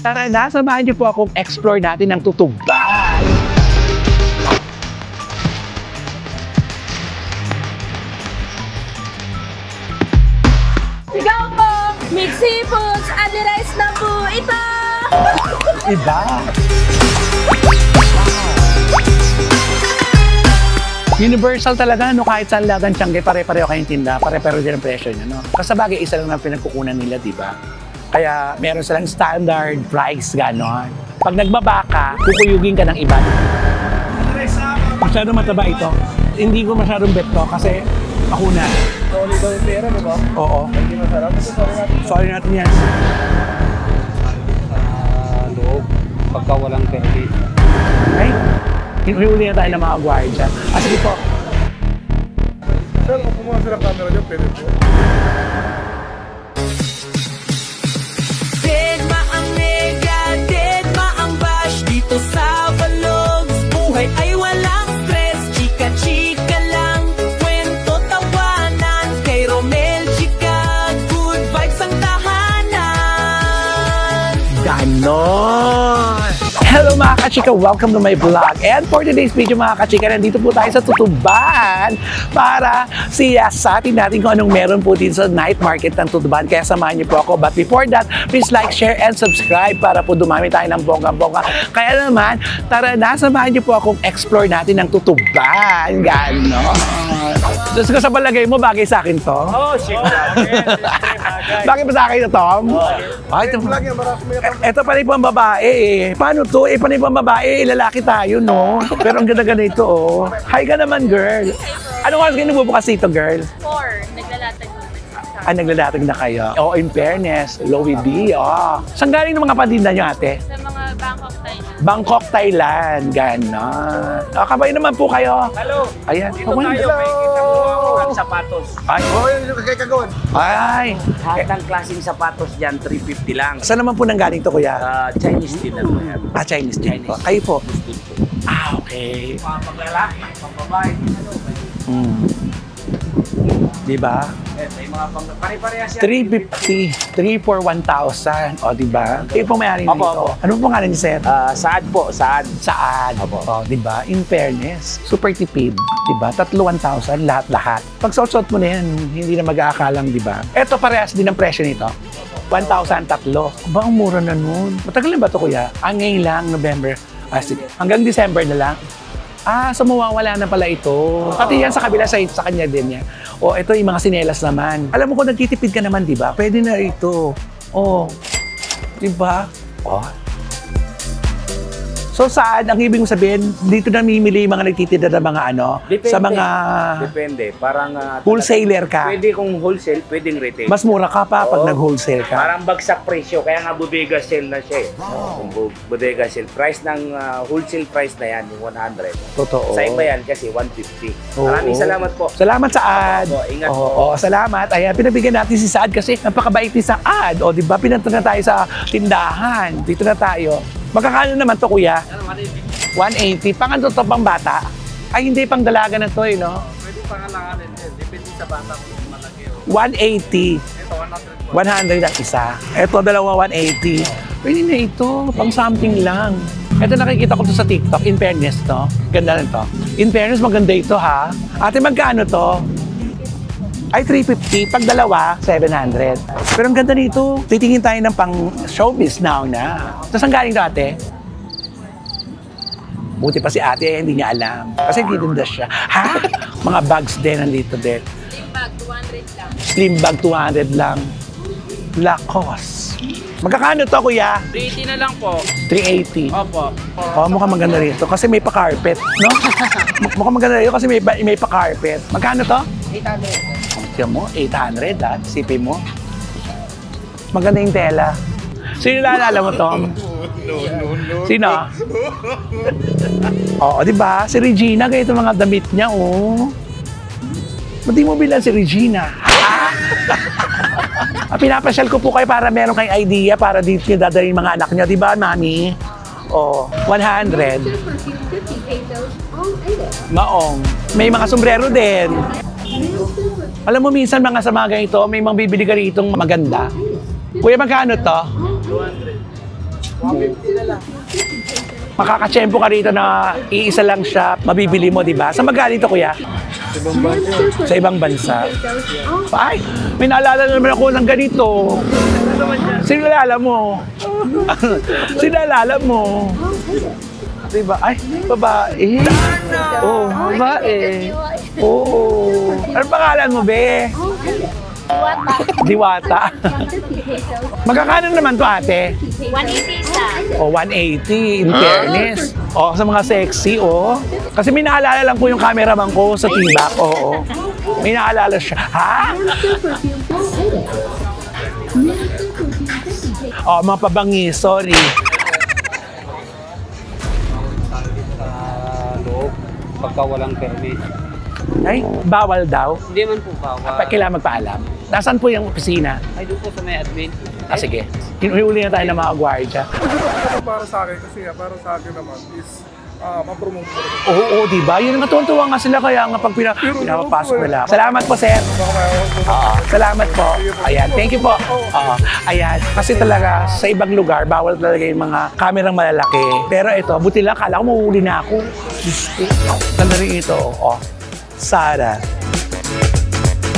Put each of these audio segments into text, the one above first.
Tara na, samahan niyo po akong explore natin ng Tutuban. Sigaw po! Mixed seafoods! Ali rice na po ito! Iba. Universal talaga, no? Kahit saan lagang Tiangge, pare-pareho kayong tinda, pare-pareho din ang presyo niya, no? Kasabagay, isa lang ang pinagkukunan nila, di ba? Kaya meron silang standard price, gano'n. Pag nagbaba ka, kukuyugin ka ng iba. Masyadong mataba ito. Hindi ko masyadong bet to kasi ako na. Solid daw yung pera, di ba? Oo. Hindi masarap. Sorry natin yan. Loob, pagka walang pera. Ay, hinuli na tayo ng mga guardia. Sige po. Sir, kung pumasok ng camera niyo, pwede po. Deadma ang nega, deadma ang bash. Dito sa Vlogs, buhay ay walang stress. Chika-chika lang, kwento tawanan. Kay Romel Chica, good vibes ang tahanan. Ganon! Hello mga kachika! Welcome to my vlog. And for today's video mga kachika, nandito po tayo sa Tutuban para siyasatin natin kung anong meron po dito sa night market ng Tutuban. Kaya samahan niyo po ako. But before that, please like, share, and subscribe para po dumami tayo ng bongga-bongga. Kaya naman, tara na, samahan niyo po akong explore natin ng Tutuban. Ganon! Diyos ko sa palagay mo, bagay sa akin to? Oh, shit. Bagay ba sa akin ito, Tom? Ay, ito pala yung pambabae eh. Paano to? Paano yung pambabae? Lalaki tayo, no? Pero ang ganda-ganda ito, oh. Hi ka naman, girl. Anong oras kayo nagbubukas dito, girl? 4. Naglalatag naman. Naglalatag na kayo. Oh, in fairness, Louis B, oh. Saan galing ng mga patinda nyo, ate? Sa mga Bangkok, Thailand. Bangkok, Thailand. Ganon. Kabay naman po kayo. Hello. Ayan. Dito tayo, may kita mo ang sapatos. Ay. Oh, yung kay Kagawad. Ay. Lahat ng klaseng sapatos dyan, 350 lang. Saan naman po nang galing to, kuya? Chinese din na po yan. Chinese din po. Kayo po? Okay. Mga paglalaki, pagbabae, ano, Diba? may mga pare-parehas yan. 350, 3 for 1,000. O, diba? Kayo po may-ari Opo, dito. opo. Ano po pangalan ni Sir? Saad po, saad. Saan? Opo. O, diba? In fairness, super tipid. Diba? 1,000, lahat-lahat. Pag suot mo na yan, hindi na mag-aakalang, diba? Eto, parehas din ang presyo nito. 1,000 tatlo. Ba, ang mura na nun. Matagal na ba ito, kuya? Ngayon lang, November. Hanggang December na lang. So mawawala na pala ito. Pati yan sa kabila sa kanya din yan. O, ito yung mga sinelas naman. Alam mo kung nagtitipid ka naman, di ba? Pwede na ito. O, di ba? O. So saan, ang ibig sabihin, dito namimili yung mga nagtitinda ng mga ano? Depende. Sa mga Depende. Parang... wholesaler ka. Pwede kung wholesale, pwedeng retail. Mas mura ka pa pag Oo. nag-wholesale ka. Parang bagsak presyo, kaya nga bodega sale na siya eh. Kung bodega sale. Price ng wholesale price na yan, yung 100. Totoo. Sa iba yan kasi 150. Oo. Maraming salamat po. Salamat, Saad. Opo, ingat po. Oo, salamat. Ayan, pinabigyan natin si Saad kasi napakabait ni Saad. O, di ba? Pinunta na tayo sa tindahan. Dito na tayo. Magkakano naman to, kuya? 180. Pang ano to, pang bata? Ay, hindi, pang dalaga na to, eh, no? Pwede pangalanganin din. Depende sa bata kung malaki. 180. Ito, 100 100. ang isa. Ito, dalawa 180. Pwede na ito. Pang something lang. Ito nakikita ko to sa TikTok. In fairness, to. Ganda rin to. In fairness, maganda ito, ha? Ate, magkano to? Ay, 350. Pag dalawa, 700. Pero ang ganda nito. Titingin tayo ng pang showbiz now na. Tapos ang galing to, ate? Buti pa si ate, hindi niya alam. Kasi hindi din daw siya. Ha? Mga bags din, nandito din. Slim bag, 200 lang. Slim bag, 200 lang. Lacoste. Magkakano to, kuya? 380 na lang po. 380. Opo. Oh, mukhang maganda rito kasi may pa-carpet, no? Mukhang maganda rito kasi may pa-carpet. Magkano to? 800. Tiyan mo, 800 ha? Sipin mo. Maganda yung tela. Sino naalala mo, Tom? Sino? Oo, di ba? Si Regina, ganito mga damit niya, oh. Ba't di mo bilang si Regina? Pinapasyal ko po kayo para meron kayong idea para dito nyo dadalhin mga anak nyo. Di ba, mami? O, 100. Maong. May mga sombrero din. Alam mo, minsan mga sa mga ganito, may mga bibili ka ritong maganda. Kuya, magkano to? 200. Makakachempo ka rito na iisa lang siya, mabibili mo, di ba? Sa magaling to, kuya? Sa ibang bansa. Ay, may naalala naman ako ng ganito. Sino naalala mo? Sino naalala mo? Diba? Ay, babae. Oo, babae. Oo. Ano pangalan mo, be? Diwata. Magkakano naman to, ate? 180 isa. O, 180 in fairness. O, sa mga sexy, o. Kasi may naalala lang po yung cameraman ko sa tibak. Oo. May naalala siya. Ha? O, mga pabangis. Sorry. Loob, pagka walang permit. Ay, bawal daw. Hindi man po bawal. Kailangan magpaalam. Nasaan po yung opisina? Ay, doon po sa may admin. Ah, sige. Hinuhuli na tayo ng mga gwardiya. Para sa akin, kasi para sa akin naman is ma-promote mo rin. Oo, diba? Yun nga, tuwan-tuwa nga sila kaya nga pag pinapapasok nila. Salamat po, sir. Salamat po. Ayan, thank you po. Ayan, kasi talaga sa ibang lugar, bawal talaga yung mga kamerang malalaki. Pero ito, buti lang, kala ko mahuhuli na ako. Tanda rin ito. Oh, Sara.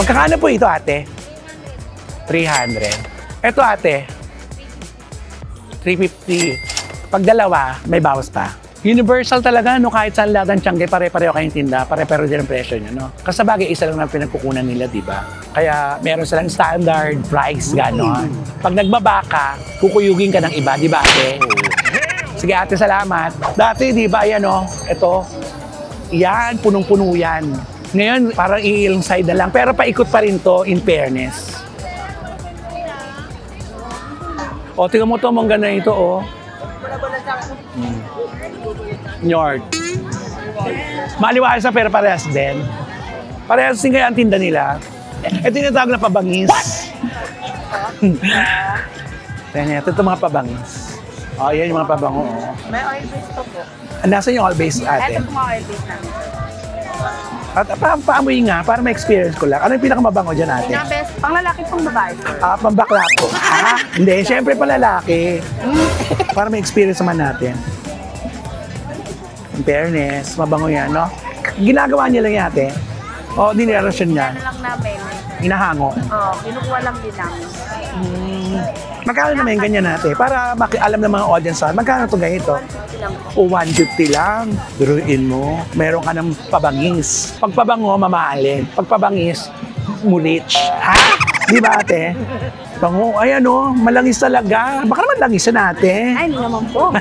Magkakano po ito, ate? 300. Ito, ate? 350. Pag dalawa, may bawas pa. Universal talaga, no? Kahit saan lahat ng tiyangge, pare-pareho kayong tinda, pare-pareho din ang presyo nyo, no? Kasi bagay, isa lang ang pinagkukunan nila, di ba? Kaya meron silang standard price, gano'n. Pag nagbaba ka, kukuyugin ka ng iba, di ba, ate? Sige, ate, salamat. Dati, di ba, ayan, no? Ito, yan, punong-puno yan. Ngayon, parang iilang side na lang, pero paikot pa rin to, in fairness. O, tingnan mo to, mong gano'n ito, o. Nyord. Maliwanag sa pero parehas din. Parehas din kaya ang tinda nila. Ito yung tinatawag na pabangis. Ito mga pabangis. O, yan yung mga pabango. May oil base po po. Nasaan yung all base ate? Ito po mga oil base namin. At paamoy nga, para ma-experience ko lang. Ano yung pinakamabango dyan ate? Pinaka-best, pang lalaki pong babae. Pambakla po. Hindi, syempre palalaki. Para ma-experience naman natin. In fairness, mabango yan, no? Ginagawa niya lang yan, ate. O, dinirasyon niya. Ano lang namin. Hinahango. Oo, kinukuha lang din namin. Magkano naman yung ganyan natin? Para alam ng mga audience, magkano ito ganito? 150 lang po. O 150 lang. Duruin mo. Meron ka ng pabangis. Pag pabango, mamaalin. Pag pabangis, mulich. Ha? Di ba ate? Bango. Ay ano, malangis talaga. Baka naman langis na natin. Ay, hindi naman po.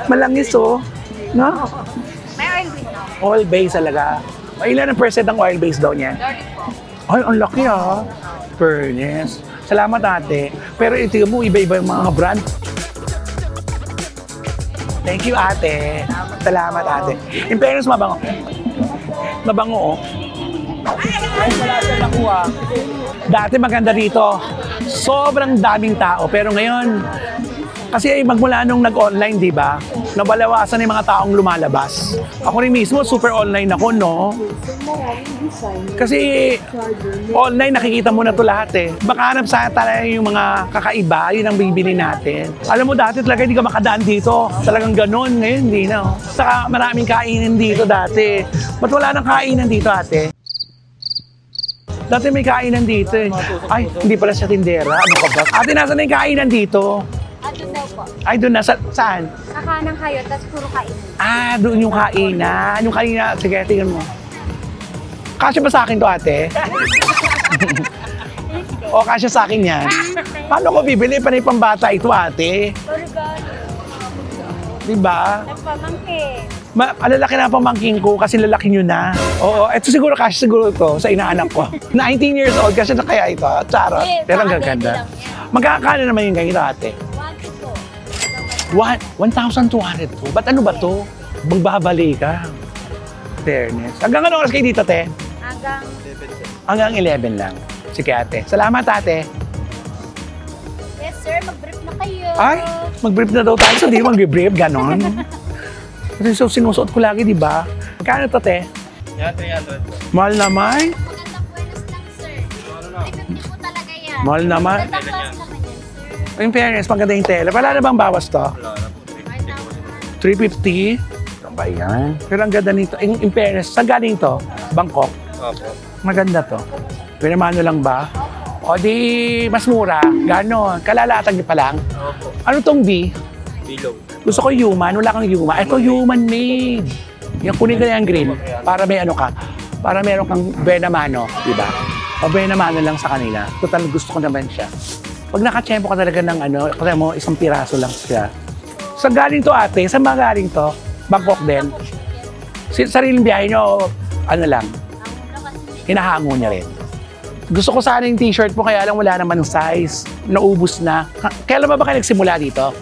Malangis oh. No? May oil base na. Oil base talaga. Ilan ang percent ang oil base daw niya? 30 po. Ay, ang laki ah. Fairness. Salamat ate. Pero ito mo, iba-iba yung mga brand. Thank you ate. Salamat ate. In fairness, mabango. Mabango oh. Ay, wala siya nakuha. Dati maganda dito. Sobrang daming tao. Pero ngayon, kasi magmula nung nag-online, di ba? Nabalawasan yung mga taong lumalabas. Ako rin mismo, super online ako, no? Kasi online, nakikita mo na to lahat eh. Baka hanap sa talaga yung mga kakaiba, yun ang bibili natin. Alam mo, dati talaga hindi ka makadaan dito. Talagang ganun. Ngayon, hindi na. Saka maraming kainin dito dati. Ba't wala nang kainan dito, ate? Dati may kainan dito eh. Ay, hindi pala siya tindera. Ano ka ba? Ate, nasa na yung kainan dito? Doon daw po. Ay, doon na. Saan? Sa kanang kayo, tapos puro kain. Doon yung kainan. Yung kanina, sige, tingnan mo. Kasya ba sa akin to, ate? O, kasya sa akin yan. Paano ko bibili? Panay pambata ito, ate. Diba? Nagpamangkin. Alalaki na ang pamangking ko kasi lalaki nyo na. Oo, ito siguro kasya siguro to sa inaanak ko. 19 years old kasi na kaya ito. Charot. Pero ang gaganda. Magkakano naman yung ganito, ate? 1,200 po. Ba't ano ba to? Magbabali ka. Fairness. Hanggang ano oras kayo dito, te? Hanggang 11 lang. Sige, ate. Salamat, ate. Yes, sir. Mag-brief na kayo. Ay, mag-brief na daw tayo. So, di mag-brief. Ganon. Kasi so, sinusuot ko lagi, di ba? Magkano to, te? Yan, 300. Mahal naman. Magandang buenos lang, sir. Likod niyo po talaga yan. Mahal naman. Magandang class naman yan, sir. In fairness, maganda yung tela. Wala na bang bawas to? 350? Ano ba yan? Pero ang ganda nito. In fairness, saan galing to? Bangkok? Opo. Maganda to. Pinamano lang ba? O di, mas mura. Ganon. Kalalatag niyo pa lang. Opo. Ano tong B? Bilog. Gusto ko human. Wala kang human. Ito human made. Yung kunin ko na yung green. Para may ano ka. Para meron kang Benamano. Diba? O Benamano lang sa kanila. Total gusto ko naman siya. Pag nakachempo ka talaga ng ano, kasi mo isang piraso lang siya. Saan galing to ate? Saan ba galing to? Bangkok din? Sariling biyahe nyo, ano lang? Hinahango niya rin. Gusto ko sana yung t-shirt mo, kaya lang wala naman ng size. Naubos na. Kailan ba kayo nagsimula dito?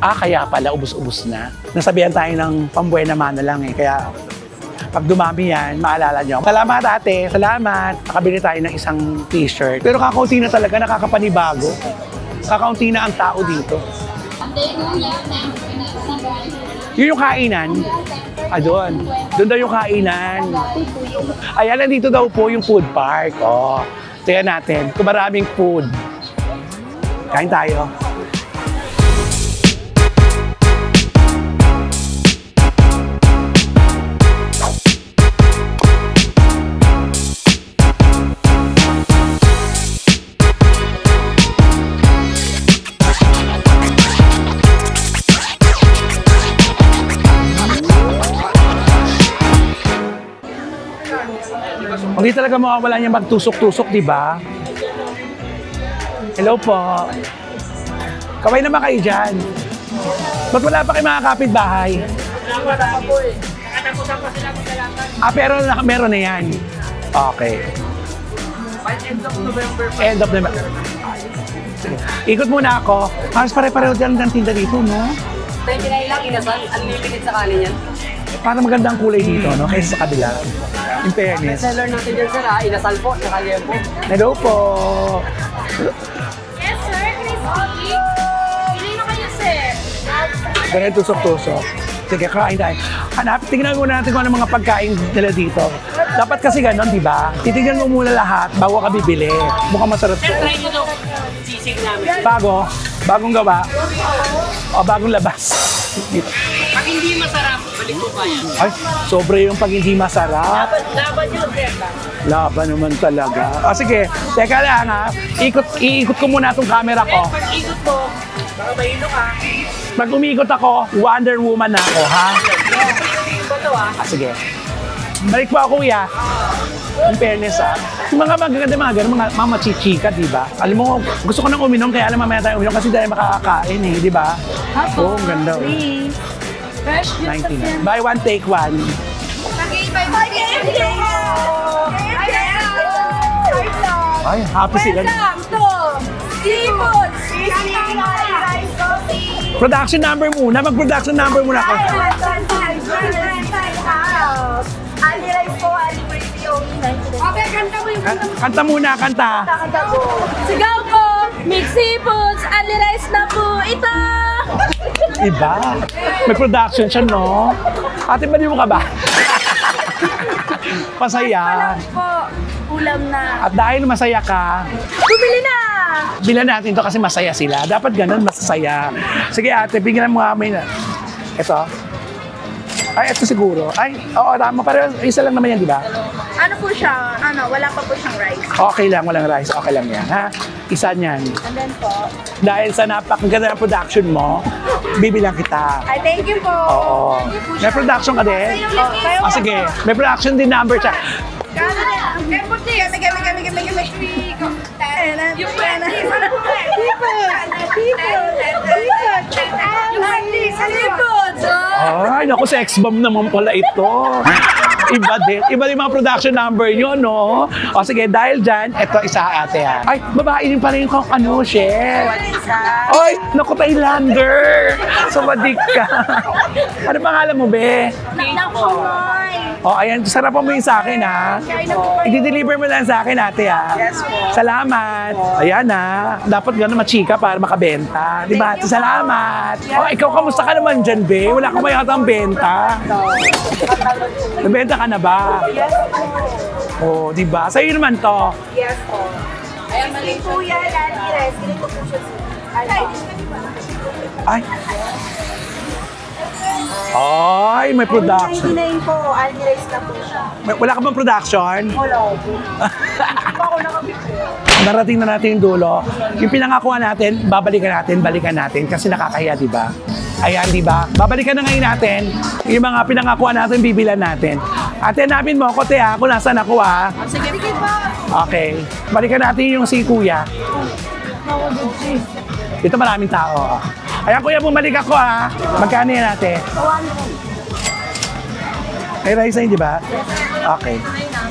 Kaya pala, ubos-ubos na. Nasabihan tayo ng pambuena mano lang eh. Kaya pag dumami yan, maalala nyo. Salamat ate, salamat. Nakabili tayo ng isang t-shirt. Pero kakaunti na talaga, nakakapanibago. Kakaunti na ang tao dito. Yun yung kainan. Doon. Doon daw yung kainan. Ayan, nandito daw po yung food park. Tingnan natin. Kung maraming food. Kain tayo. Hindi talaga mawawala niya magtusok-tusok, di ba? Hello po. Kaway naman kayo dyan. Ba't wala pa kayo mga kapitbahay? Wala pa po eh. Nakatapusan pa sila magkalakan. Pero meron na yan. Okay. End of November pa. End of November. Sige. Ikot muna ako. Halos pare-pareho dyan ng tinda dito, no? 29 lang, inasal. Unlimited sa kanin yan. Parang magandang kulay dito, no? Kaysa sa kabila. In fairness. Seller natin dyan, sir, inasal po, saka liempo. Hello po. Yes, sir. Crispy. Pili na kayo, sir. Ganyan tusok-tusok. Sige, kain tayo. Tingnan muna natin kung ano mga pagkain nila dito. Dapat kasi ganon, di ba? Titignan mo muna lahat bago ka bibili. Mukhang masarap to. Try nyo daw sisig namin. Bago? Bagong gawa? O bagong labas? Pag hindi masarap, balik po ba yan? Ay, sobre yung pag hindi masarap. Laban nyo, sir. Laban naman talaga. Sige, teka lang ha. Iikot ko muna itong camera ko. Pag ikot mo, baka mahilo ka. Pag umikot ako, Wonder Woman na ako, ha? Ito Sige. Balik po ako, kuya. In fairness, ha? Yung mga magaganda, mga ganun, mga machichika, di ba? Alam mo, gusto ko nang uminom, kaya alam mamaya tayo uminom kasi dahil makakakain, eh, di ba? Oo, ang ganda. Fresh juice 99. Buy one, take one. Ay, happy sila. Seafood! Production number muna. Mag-production number muna ako. Okay, kanta mo yung Kanta muna, kanta. sigaw ko! Mixed seafoods, only rice na po ito! Iba. May production siya, no? Ate, mali mo ka ba? Masaya. Po, ulam na. At dahil masaya ka, Bumili na! bilan natin to kasi masaya sila. Dapat ganun, masaya. Sige ate, bigyan mo kami na. Ito. Ay, ito siguro. Ay, oo, tama. Pero isa lang naman yan, di ba? Ano po siya? Wala pa po siyang rice. Okay lang, walang rice. Okay lang yan, ha? Isa niyan. And then po, Dahil sa napakaganda ng production mo, bibilang kita. ay thank you po. Oo. May production ka din? Kayo Sige, may production din number siya. Yung seafood! Ay, naku, sex bomb naman pala ito. Iba din. Iba din mga production number nyo, no? O sige, dahil dyan, eto isa ate ha. Ay, babae din pala yung ano, chef. Ay, naku, Thailander. Sawadik ka. Ano pangalan mo, be? O, ayan, sarapan mo yung sa akin, ha? I-deliver mo lang sa akin, ate, ha? Yes po. Salamat. Ayan, ha? Dapat gano'n machika para makabenta. Di ba? Salamat. O, ikaw, kamusta ka naman dyan, be? Wala ka ba yata ang benta? Nabenta ka na ba? Yes po. O, di ba? Sa'yo naman to. Yes po. Ayan, Kuya, Lani Rice. Ganito po siya. Ay. Ay, may production. 99 po, Aldi Rice na po siya. Wala ka bang production? Wala po. Ako nakabito. Narating na natin yung dulo. Yung pinangakuan natin, balikan natin kasi nakakahiya, di ba? Ayan, di ba? Babalikan na ngayon natin. Yung mga pinangakuan natin, bibilan natin. Ate, hanapin mo ako, te, ha? Kung nasaan ako, ha? Sige po. Okay. Balikan natin yung si Kuya. Dito maraming tao. Ayan, Kuya, bumalik ako, ha? Magkano yan, ate? 100. May rice na yun, di ba? Okay.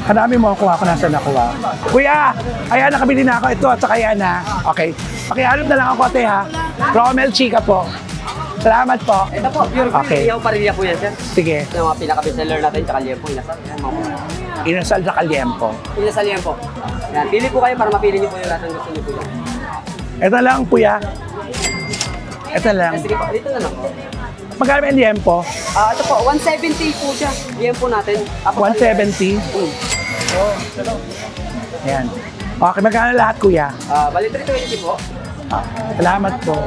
Hanapin mo ako nasaan ako, ha? Kuya, ayan, nakabili na ako. Ito, at saka yan, ha? Okay. Pakihanap na lang ako, ate, ha? Rommel Chica po. Salamat po. Ito po, pure Okay. Iyaw parilya po yan, sir. Sige. Ito yung mga pinaka-bestseller natin, tsaka liempo, inasal. Yan, mga po. Inasal sa kalyempo. Inasal yan po. Yan, pili po kayo para mapili niyo po yung lahat ng gusto niyo po yan. Ito lang, Kuya. Ito lang. Sige po, dito na lang po. Magkano yung liempo? Ito po, 170 po siya. Liempo natin. 170. Ayan. Okay, magkano lahat, Kuya? Bali 320 po. Salamat po.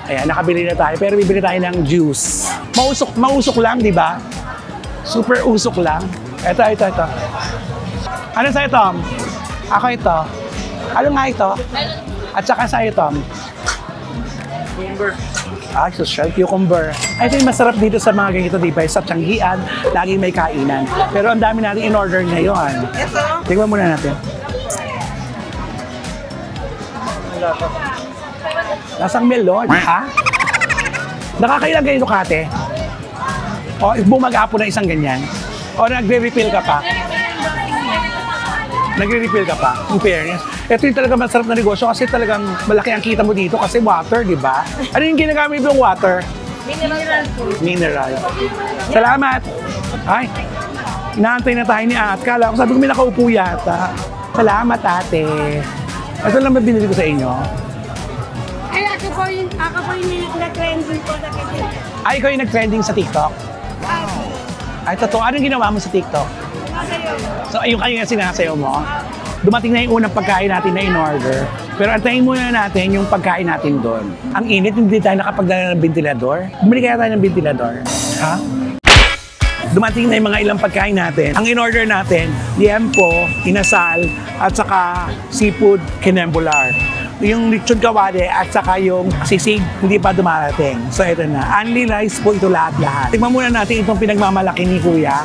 Ayan, nakabili na tayo. Pero bibili tayo ng juice. Mausok lang, di ba? Super usok lang. Ito. Ano sa'yo, Tom? Ako ito. Ano nga ito? At saka sa'yo, Tom? Cucumber. Social cucumber. Ito yung masarap dito sa mga ganito, di ba? Sa Tianggian, laging may kainan. Pero ang dami natin in-order ngayon. Ito. Tingnan muna natin. Lasang melon, ha? Nakakailang ganito, Kate? O bumagapo na isang ganyan? O nagre-refill ka pa? Nagre-refill ka pa? In fairness. Ito yung talaga masarap na negosyo kasi talagang malaki ang kita mo dito kasi water, di ba? Ano yung ginagamit yung water? Mineral po. Mineral. Salamat! Ay, inaantay na tayo ni At. Kala ko, sabi ko may nakaupo yata. Salamat, ate. Ito lang ba binili ko sa inyo? Ay, ako po yung na-trending po na kasi. Ay, ikaw yung nag-trending sa TikTok? Ay, totoo. Anong ginawa mo sa TikTok? So, ayun kayo nga sinasayaw mo? Dumating na yung unang pagkain natin na in-order. Pero antayin muna natin yung pagkain natin doon. Ang init, hindi tayo nakapagdala ng ventilador. Bumili kaya tayo ng ventilador. Ha? Dumating na yung mga ilang pagkain natin. Ang in-order natin, liempo, inasal, at saka seafood kinembular. Yung lechon kawali at saka yung sisig, hindi pa dumarating. So ito na. Only rice po ito lahat-lahat. Tingnan muna natin itong pinagmamalaki ni Kuya.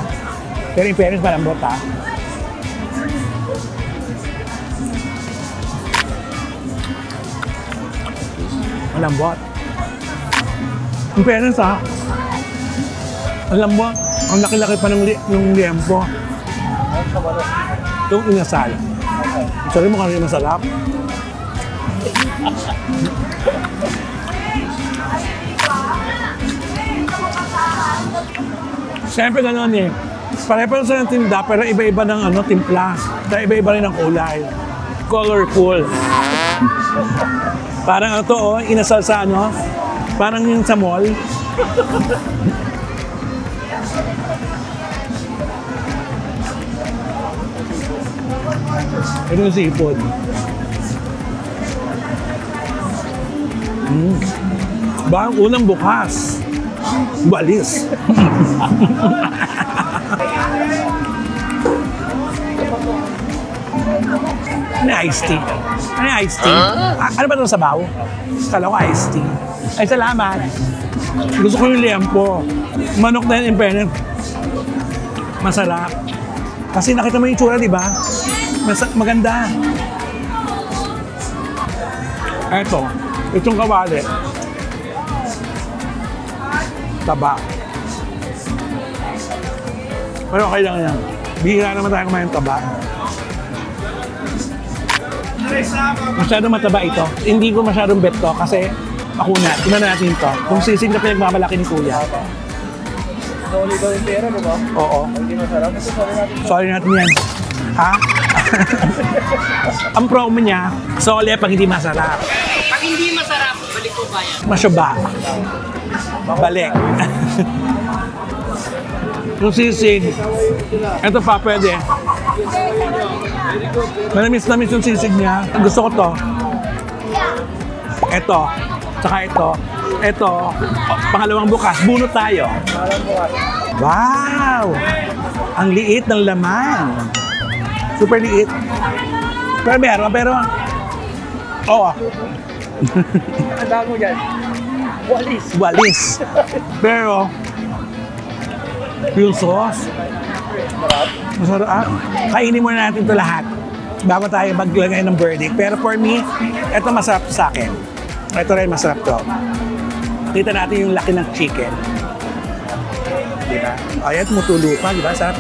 Pero in fairness, malambot, ha? Malambot. In fairness, ha? Malambot. Ang laki-laki pa ng liempo. Itong inasal. Sorry mo kung ano masarap. Siyempre gano'n eh. Pare-pare sa ng tinda, pero iba-iba ng timpla. Kaya iba-iba rin ang kulay. Colorful. Parang inasal sa parang yung sa mall. Ito yung seafood. Ba ang unang bukas? Balis. Ano yung iced tea? Ano yung iced tea? Ano ba ito sabaw? Kala ko iced tea. Ay, salamat. Gusto ko yung liempo. Manok na yun, in fairness. Masarap. Kasi nakita mo yung tsura, di ba? Maganda. Itong kawali. Taba. Pero okay lang yan. Bihira naman tayo kumain ng taba. Masyadong mataba ito. Hindi ko masyadong bet to kasi makuna. Tingnan natin ito. Kung sisig na pinagmamalaki ni Kuya. Solid daw yung pera, di ba? Oo. Hindi masarap. Sorry natin yan. Ha? Ang promo niya, sole pag hindi masarap. Pag hindi masarap, balik po bayan. Masyaba. Balik. Yung sisig, ito pa pwede. Manamis yung sisig niya. Gusto ko to. Ito. Tsaka ito. Ito. Pangalawang bukas. Bunot tayo. Wow! Ang liit ng laman. Super liit. Pero meron, pero... Oo. Ang tawag mo dyan? Walis. Walis. Pero... Yung sauce. Masarap. Kainin muna natin ito lahat bago tayo maglagay ng verdict. Pero for me, ito masarap sa akin. Ito rin masarap to. Kita natin yung laki ng chicken. Diba? Ayan, tumutulo pa. Diba? Sarap.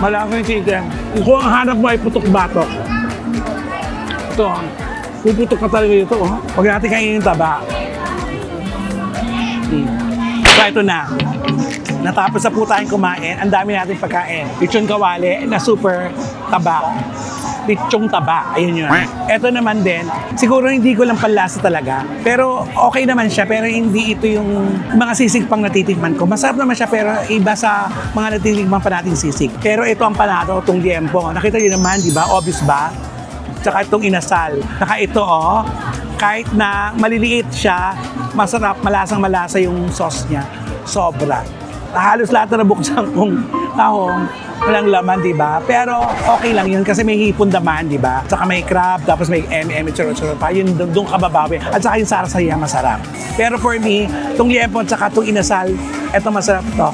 Malaki yung chicken. Kung ang hanap mo ay putok-batok. Ito, puputok ka talaga ito. Oh. Huwag natin kainin yung taba. So, ito na. Natapos na po tayong kumain. Ang dami natin pagkain. Lechon kawali na super taba. Lechong taba. Ayun yun. Ito naman din, siguro hindi ko lang panlasa talaga. Pero okay naman siya. Pero hindi ito yung mga sisig pang natitikman ko. Masarap naman siya pero iba sa mga natitikman pa nating sisig. Pero ito ang panalo, itong liempo. Nakita niyo naman, di ba? Obvious ba? Tsaka itong inasal. Tsaka ito, oh. Kahit na maliliit siya, masarap, malasang-malasa yung sauce niya. Sobra. Halos lahat na nabuksan kong tahong walang laman, di ba? Pero okay lang yun kasi may hipon naman, di ba? Saka may crab, tapos may churro pa. Yun, doon kababawi. At saka yung sarasaya, masarap. Pero for me, itong liempo at saka itong inasal, ito masarap to.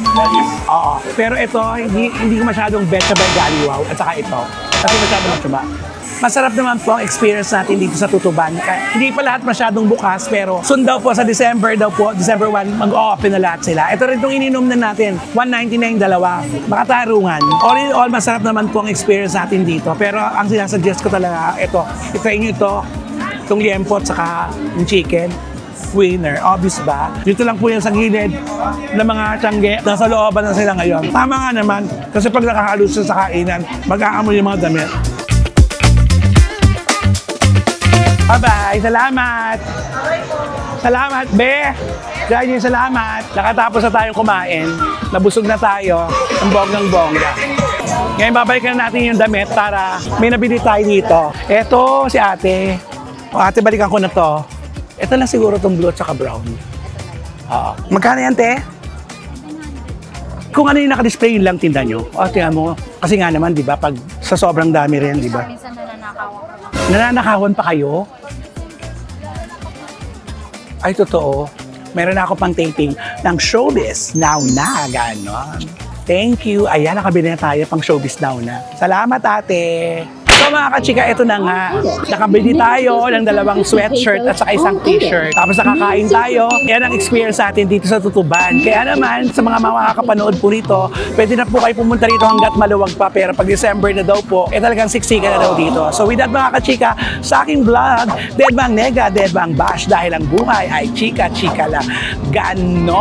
Oo. Pero ito, hindi ko masyadong vegetable galiwaw. At saka ito. Kasi masyadong matsuba. Masarap naman po ang experience natin dito sa Tutuban. Hindi pa lahat masyadong bukas, pero soon daw po sa December 1, mag-o-open na lahat sila. Ito rin itong ininom na natin, 199 dalawa, makatarungan. All in all, masarap naman po ang experience natin dito. Pero ang sinasuggest ko talaga, i-try nyo itong liempo at saka yung chicken. Winner, obvious ba? Dito lang po yan sa gilid ng mga tiyangge. Nasa looban na sila ngayon. Tama nga naman, kasi pag nakahalus sa kainan, mag-aamoy yung mga damit. Bye-bye! Salamat! Salamat, be! Dahil salamat! Nakatapos na tayong kumain. Nabusog na tayo. Ang bonggang-bongga. Ngayon, babalikan natin yung damit para may nabili tayo dito. Eto, si ate. O, ate, balikan ko na to. Ito lang siguro itong blue at saka brown. Magkano yan, te? Kung ano yung nakadisplay, yun lang tinda nyo. O, tingnan mo. Kasi nga naman, di ba, pag sa sobrang dami rin, di ba? Minsan nananakawan. Nananakawan pa kayo? Ay, totoo. Meron na ako pang taping ng Showbiz Now na, gano'n. Thank you. Ayan, nakabili na tayo pang Showbiz Now na. Salamat, ate. So mga kachika, ito na nga. Nakabili tayo ng dalawang sweatshirt at saka isang t-shirt. Tapos nakakain tayo. Yan ang experience natin dito sa Tutuban. Kaya naman, sa mga makakapanood po nito, pwede na po kayo pumunta rito hanggat maluwag pa. Pero pag December na daw po, talagang siksikan na daw dito. So with that mga kachika, sa aking vlog, Dead Bang Nega, Dead Bang Bash, dahil ang buhay ay chika-chika lang. Ganon!